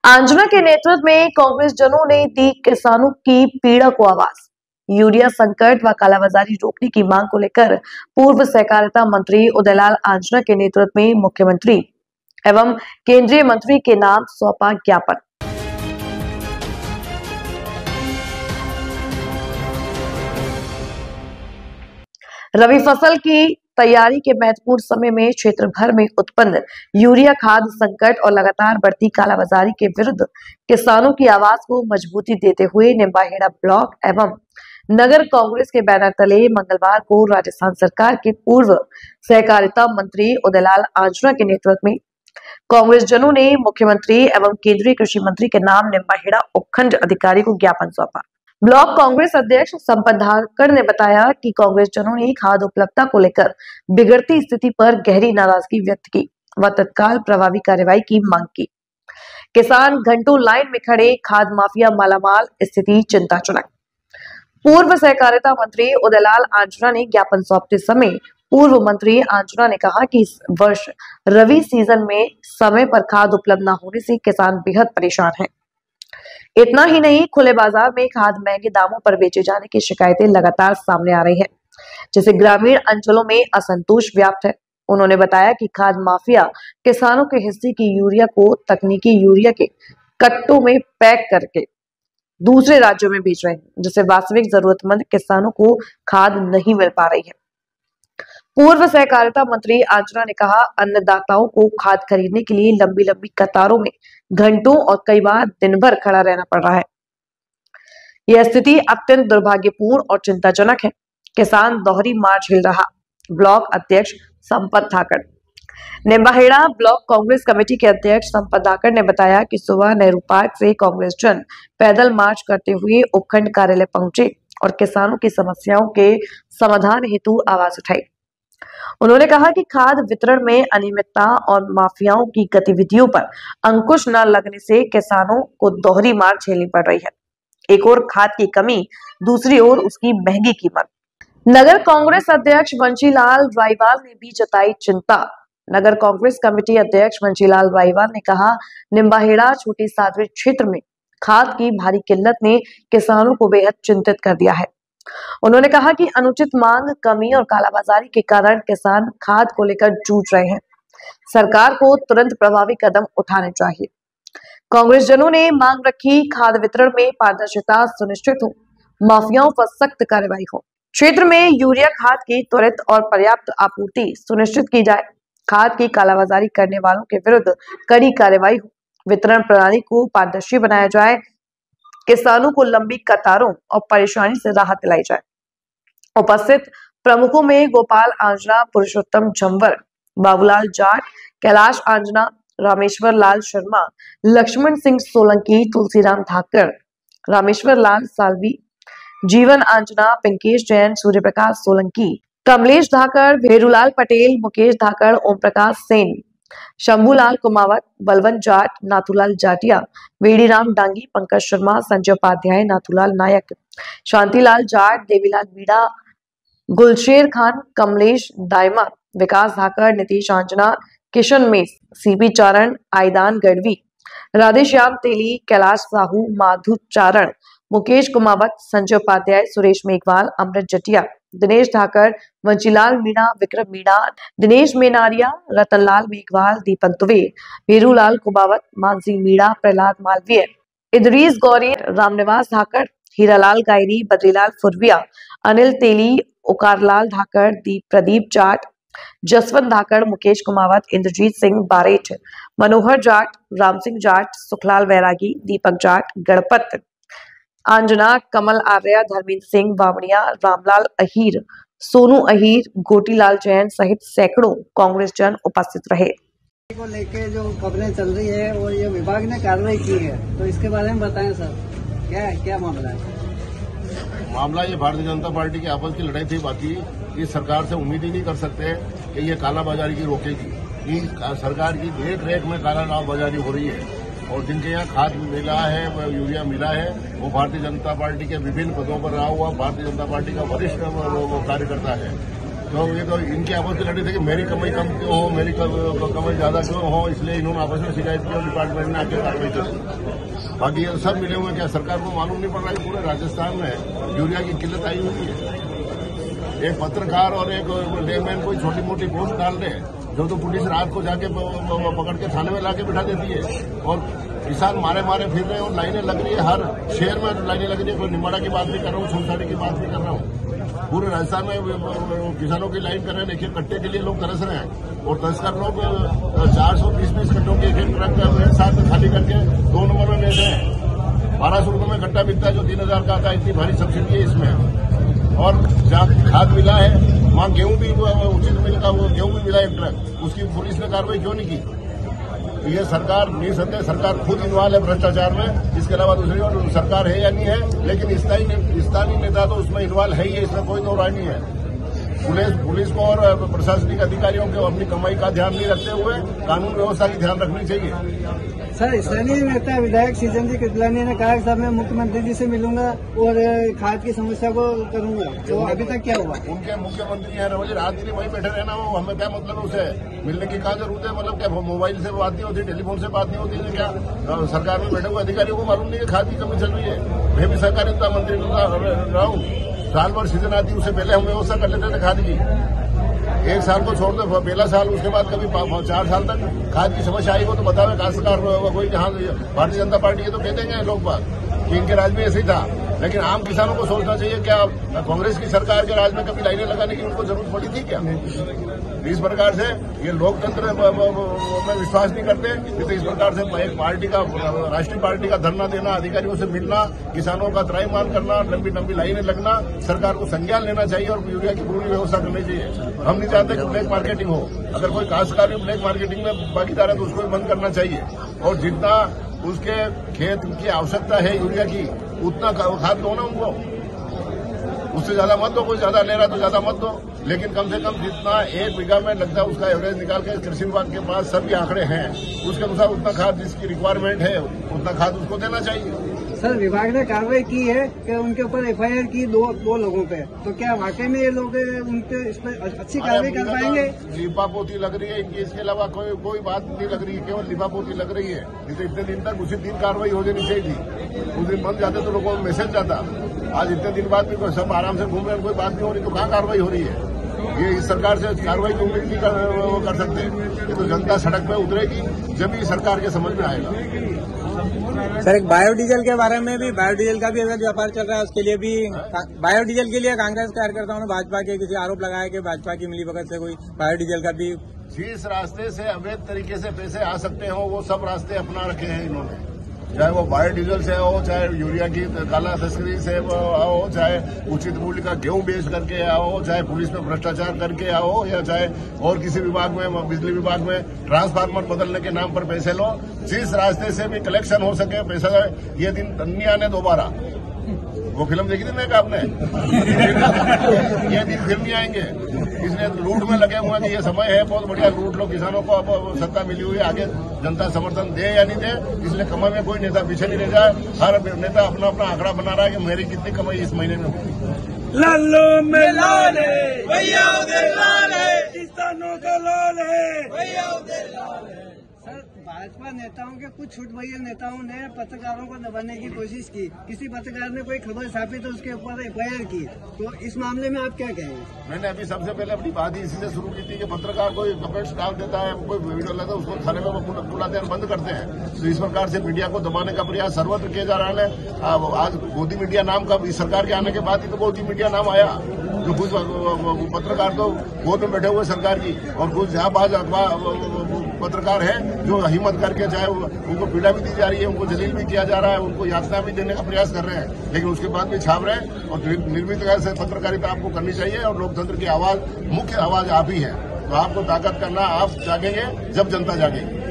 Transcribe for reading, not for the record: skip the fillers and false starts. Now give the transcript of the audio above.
आंजना के नेतृत्व में कांग्रेस जनों ने दी किसानों की पीड़ा को आवाज। यूरिया संकट व कालाबाजारी रोकने की मांग को लेकर पूर्व सहकारिता मंत्री उदयलाल आंजना के नेतृत्व में मुख्यमंत्री एवं केंद्रीय मंत्री के नाम सौंपा ज्ञापन। रबी फसल की तैयारी के महत्वपूर्ण समय में क्षेत्र भर में उत्पन्न यूरिया खाद संकट और लगातार बढ़ती कालाबाजारी के विरुद्ध किसानों की आवाज को मजबूती देते हुए निम्बाहेड़ा ब्लॉक एवं नगर कांग्रेस के बैनर तले मंगलवार को राजस्थान सरकार के पूर्व सहकारिता मंत्री उदयलाल आंजना के नेतृत्व में कांग्रेस जनों ने मुख्यमंत्री एवं केंद्रीय कृषि मंत्री के नाम निम्बाहेड़ा उपखंड अधिकारी को ज्ञापन सौंपा। ब्लॉक कांग्रेस अध्यक्ष संपत धाकड़ ने बताया कि कांग्रेस जनों ने खाद उपलब्धता को लेकर बिगड़ती स्थिति पर गहरी नाराजगी व्यक्त की व तत्काल प्रभावी कार्रवाई की मांग की। किसान घंटों लाइन में खड़े, खाद माफिया मालामाल, स्थिति चिंताजनक। पूर्व सहकारिता मंत्री उदयलाल आंजना ने ज्ञापन सौंपते समय पूर्व मंत्री आंजना ने कहा कि इस वर्ष रबी सीजन में समय पर खाद उपलब्ध न होने से किसान बेहद परेशान हैं। इतना ही नहीं, खुले बाजार में खाद महंगे दामों पर बेचे जाने की शिकायतें लगातार सामने आ रही हैं, जिससे ग्रामीण अंचलों में असंतोष व्याप्त है। उन्होंने बताया कि खाद माफिया किसानों के हिस्से की यूरिया को तकनीकी यूरिया के कट्टों में पैक करके दूसरे राज्यों में बेच रहे हैं, जिससे वास्तविक जरूरतमंद किसानों को खाद नहीं मिल पा रही है। पूर्व सहकारिता मंत्री आंजना ने कहा, अन्नदाताओं को खाद खरीदने के लिए लंबी लंबी कतारों में घंटों और कई बार दिन भर खड़ा रहना पड़ रहा है। यह स्थिति अत्यंत दुर्भाग्यपूर्ण और चिंताजनक है। किसान दोहरी मार झेल रहा। ब्लॉक अध्यक्ष संपत धाकड़। निम्बाहेड़ा ब्लॉक कांग्रेस कमेटी के अध्यक्ष संपत धाकड़ ने बताया कि सुबह नेहरू पार्क से कांग्रेस जन पैदल मार्च करते हुए उपखंड कार्यालय पहुंचे और किसानों की समस्याओं के समाधान हेतु आवाज उठाई। उन्होंने कहा कि खाद वितरण में अनियमितता और माफियाओं की गतिविधियों पर अंकुश न लगने से किसानों को दोहरी मार झेलनी पड़ रही है। एक ओर खाद की कमी, दूसरी ओर उसकी महंगी कीमत। नगर कांग्रेस अध्यक्ष वंशीलाल रायवाल ने भी जताई चिंता। नगर कांग्रेस कमेटी अध्यक्ष वंशीलाल रायवाल ने कहा, निम्बाहेड़ा छोटी सादरी क्षेत्र में खाद की भारी किल्लत ने किसानों को बेहद चिंतित कर दिया है। उन्होंने कहा कि अनुचित मांग, कमी और कालाबाजारी के कारण किसान खाद को लेकर जूझ रहे हैं। सरकार को तुरंत प्रभावी कदम उठाने चाहिए। कांग्रेस जनों ने मांग रखी, खाद वितरण में पारदर्शिता सुनिश्चित हो, माफियाओं पर सख्त कार्रवाई हो, क्षेत्र में यूरिया खाद की त्वरित और पर्याप्त आपूर्ति सुनिश्चित की जाए, खाद की कालाबाजारी करने वालों के विरुद्ध कड़ी कार्रवाई हो, वितरण प्रणाली को पारदर्शी बनाया जाए, किसानों को लंबी कतारों और परेशानी से राहत दिलाई जाए। उपस्थित प्रमुखों में गोपाल आंजना, पुरुषोत्तम झंवर, बाबूलाल जाट, कैलाश आंजना, रामेश्वर लाल शर्मा, लक्ष्मण सिंह सोलंकी, तुलसीराम धाकड़, रामेश्वर लाल सालवी, जीवन आंजना, पिंकेश जैन, सूर्य प्रकाश सोलंकी, कमलेश धाकड़, भेरूलाल पटेल, मुकेश धाकड़, ओम प्रकाश सेन, शंभूलाल कुमावत, बलवंत जाट, नाथूलाल जाटिया, वेड़ीराम डांगी, पंकज शर्मा, संजय उपाध्याय, नाथूलाल नायक, शांतिलाल जाट, देवीलाल मीणा, गुलशेर खान, कमलेश दायमा, विकास धाकड़, नीतीश आंजना, किशन मेस, सीपी चारण, आयदान गढ़वी, राधेश्याम तेली, कैलाश साहू, माधु चारण, मुकेश कुमावत, संजय उपाध्याय, सुरेश मेघवाल, अमृत जटिया, दिनेश धाकड़, वंशीलाल मीणा, विक्रम मीणा, दिनेश मेनारिया, रतनलाल मेघवाल, दीपक दुबे, भेरूलाल कुमावत, मानसी मीणा, प्रहलाद मालवीय, इदरीस गौरी, रामनिवास धाकड़, हीरालाल गायरी, बद्रीलाल फुरविया, अनिल तेली, उकारलाल धाकड़, प्रदीप जाट, जसवंत धाकड़, मुकेश कुमावत, इंद्रजीत सिंह बारेठ, मनोहर जाट, राम सिंह जाट, सुखलाल वैरागी, दीपक जाट, गणपत आंजना, कमल आर्या, धर्मेंद्र सिंह बावड़िया, रामलाल अहीर, सोनू अहीर, गोटीलाल जैन सहित सैकड़ों कांग्रेस जन उपस्थित रहे। को लेके जो खबरें चल रही है और ये विभाग ने कार्रवाई की है, तो इसके बारे में बताएं सर, क्या मामला है? मामला ये भारतीय जनता पार्टी की आपस की लड़ाई थी। बाकी ये सरकार से उम्मीद ही नहीं कर सकते कि ये कालाबाजारी की रोकेगी। सरकार की देख रेख में कालाबाजारी हो रही है और जिनके यहाँ खाद मिला है, यूरिया मिला है, वो भारतीय जनता पार्टी के विभिन्न पदों पर रहा हुआ भारतीय जनता पार्टी का वरिष्ठ कार्यकर्ता है। तो ये तो इनकी आपस की लड़ी थी कि मेरी कमाई कम क्यों हो, मेरी कमाई ज्यादा क्यों हो, इसलिए इन्होंने आपस में शिकायत की और डिपार्टमेंट ने आके कार्रवाई कर। बाकी ये सब मिले हुए क्या सरकार को मालूम नहीं पड़ रहा है पूरे राजस्थान में यूरिया की किल्लत आई हुई है। एक पत्रकार और एक लेमैन कोई छोटी मोटी पोस्ट डाल रहे हैं जो तो पुलिस रात को जाके पकड़ के थाने में लाके बिठा देती है और किसान मारे फिर रहे हैं और लाइनें लग रही है, हर शहर में लाइनें लग रही है। कोई निमाड़ा की बात नहीं कर रहा हूँ, छुड़छाड़ी की बात नहीं कर रहा हूँ, पूरे राजस्थान में किसानों की लाइन कर रहे हैं। देखिए कट्टे के लिए लोग तरस रहे हैं और तस्कर लोग 420 कट्टों के एक ट्रक एक साथ खाली करके 2 नंबर में बेच रहे हैं। 1200 रुपये में कट्टा बिकता है जो 3000 का आता है। इतनी भारी सब्सिडी है इसमें। और जहाँ खाद मिला है वहाँ गेहूं भी उचित मिलता, वो गेहूं भी मिला एक ट्रक, उसकी पुलिस ने कार्रवाई क्यों नहीं की? ये सरकार निसंदेह सरकार खुद इन्वॉल्व है भ्रष्टाचार में, इसके अलावा दूसरी और सरकार है या नहीं है, लेकिन स्थानीय नेता तो उसमें इन्वॉल्व है ही है, इसमें कोई दो राय नहीं है। पुलिस को और प्रशासनिक अधिकारियों को अपनी कमाई का ध्यान नहीं रखते हुए कानून व्यवस्था की ध्यान रखनी चाहिए। सर, स्थानीय नेता विधायक सीजन जी कृपलानी ने कहा कि साहब मैं मुख्यमंत्री जी से मिलूंगा और खाद की समस्या को करूंगा, तो अभी तक क्या हुआ? उनके मुख्यमंत्री हैं रोज रात दिन वहीं बैठे रहना, वो हमें क्या मतलब उसे मिलने की क्या जरूरत है? मतलब क्या मोबाइल से बात नहीं होती, टेलीफोन से बात नहीं होती है क्या? सरकार में बैठे हुए अधिकारियों को मालूम नहीं है खाद की कमी चल रही है? मैं भी सहकारिता मंत्री रहा हूँ, साल भर सीजन आती उससे पहले हम व्यवस्था कर लेते थे खाद की। 1 साल को छोड़ दो, पहला साल, उसके बाद कभी 4 साल तक खाद की समस्या आई हो तो बतावे काश्तकार कोई जहाँ भारतीय जनता पार्टी है तो कह देंगे लोग बात कि इनके राज में ऐसे ही था। लेकिन आम किसानों को सोचना चाहिए क्या कांग्रेस की सरकार के राज में कभी लाइनें लगाने की उनको जरूरत पड़ी थी क्या? इस प्रकार से ये लोकतंत्र में विश्वास नहीं करते, तो इस प्रकार से एक पार्टी का राष्ट्रीय पार्टी का धरना देना, अधिकारियों से मिलना, किसानों का त्राईमान करना, लंबी लाइनें लगना, सरकार को संज्ञान लेना चाहिए और यूरिया की पूरी व्यवस्था करनी चाहिए। हम नहीं चाहते कि ब्लैक मार्केटिंग हो। अगर कोई काश्तकार ब्लैक मार्केटिंग में भागीदार है तो उसको बंद करना चाहिए और जितना उसके खेत की आवश्यकता है यूरिया की उतना खाद दो ना उनको, उससे ज्यादा मत दो। कोई ज्यादा ले रहा तो ज्यादा मत दो, लेकिन कम से कम जितना 1 बीघा में लगता है उसका एवरेज निकाल के कृषि विभाग के पास सभी आंकड़े हैं, उसके अनुसार उतना खाद जिसकी रिक्वायरमेंट है उतना खाद उसको देना चाहिए। सर, विभाग ने कार्रवाई की है कि उनके ऊपर FIR की दो लोगों पे, तो क्या वाकई में ये लोग उनके इस पर अच्छी कार्रवाई कर पाएंगे? लिपापोती लग रही है इनकी, इसके अलावा कोई बात नहीं लग रही है, केवल लिपापोती लग रही है। नहीं तो इतने दिन तक उसी दिन कार्रवाई हो जानी चाहिए थी। उस दिन बंद जाते तो लोगों को मैसेज जाता। आज इतने दिन बाद भी सब आराम से घूम रहे हैं, कोई बात नहीं हो रही, तो कहाँ कार्रवाई हो रही है? ये इस सरकार से कार्रवाई की उम्मीद नहीं कर सकते। ये तो जनता सड़क पे उतरेगी जब ही सरकार के समझ में आएगा। सर, एक बायोडीजल के बारे में भी, बायोडीजल का भी अगर व्यापार चल रहा है, उसके लिए भी बायोडीजल के लिए कांग्रेस कार्यकर्ताओं ने भाजपा के किसी आरोप लगाया कि भाजपा की मिलीभगत से कोई बायोडीजल का भी जिस रास्ते से अवैध तरीके से पैसे आ सकते हो वो सब रास्ते अपना रखे हैं इन्होंने, चाहे वो बायोडीजल से हो, चाहे यूरिया की काला तस्करी से हो, चाहे उचित मूल्य का गेहूं बेच करके आओ, चाहे पुलिस में भ्रष्टाचार करके आओ, या चाहे और किसी विभाग में, बिजली विभाग में ट्रांसफार्मर बदलने के नाम पर पैसे लो। जिस रास्ते से भी कलेक्शन हो सके पैसा, ये दिन नहीं आने दोबारा। वो फिल्म देखी थी ना आपने? ये दिन फिर नहीं आएंगे, इसलिए लूट में लगे हुए हैं कि ये समय है बहुत बढ़िया, लूट लो। किसानों को अब सत्ता मिली हुई है, आगे जनता समर्थन दे या नहीं दे, इसलिए कमाई में कोई नेता पीछे नहीं रह जाए। हर नेता अपना अपना आंकड़ा बना रहा है कि मेरी कितनी कमाई इस महीने में होगी। लालो में लाल है भैया, लाल है किसानों का लाल है भैया, लाल है। सर, भाजपा नेताओं के कुछ छुटभैया नेताओं ने पत्रकारों को दबाने की कोशिश की। किसी पत्रकार ने कोई खबर छापी तो उसके ऊपर FIR की, तो इस मामले में आप क्या कहेंगे? मैंने अभी सबसे पहले अपनी बात ही इसी से शुरू की थी कि पत्रकार कोई कमेंट्स डाल देता है, कोई वीडियो लेता है, उसको थाने में बुलाते हैं, बंद करते हैं। तो इस प्रकार से मीडिया को दबाने का प्रयास सर्वत्र किया जा रहा है। आज गोदी मीडिया नाम का इस सरकार के आने के बाद ही तो गोदी मीडिया नाम आया, जो कुछ पत्रकार तो गोद में बैठे हुए सरकार की, और कुछ जहाँ पत्रकार है जो हिम्मत करके, चाहे उनको पीड़ा भी दी जा रही है, उनको जलील भी किया जा रहा है, उनको यातना भी देने का प्रयास कर रहे हैं, लेकिन उसके बाद भी छाप रहे हैं। और निर्भीक से पत्रकारिता आपको करनी चाहिए और लोकतंत्र की आवाज, मुख्य आवाज आप ही है। तो आपको ताकत करना, आप जागेंगे जब जनता जागेगी।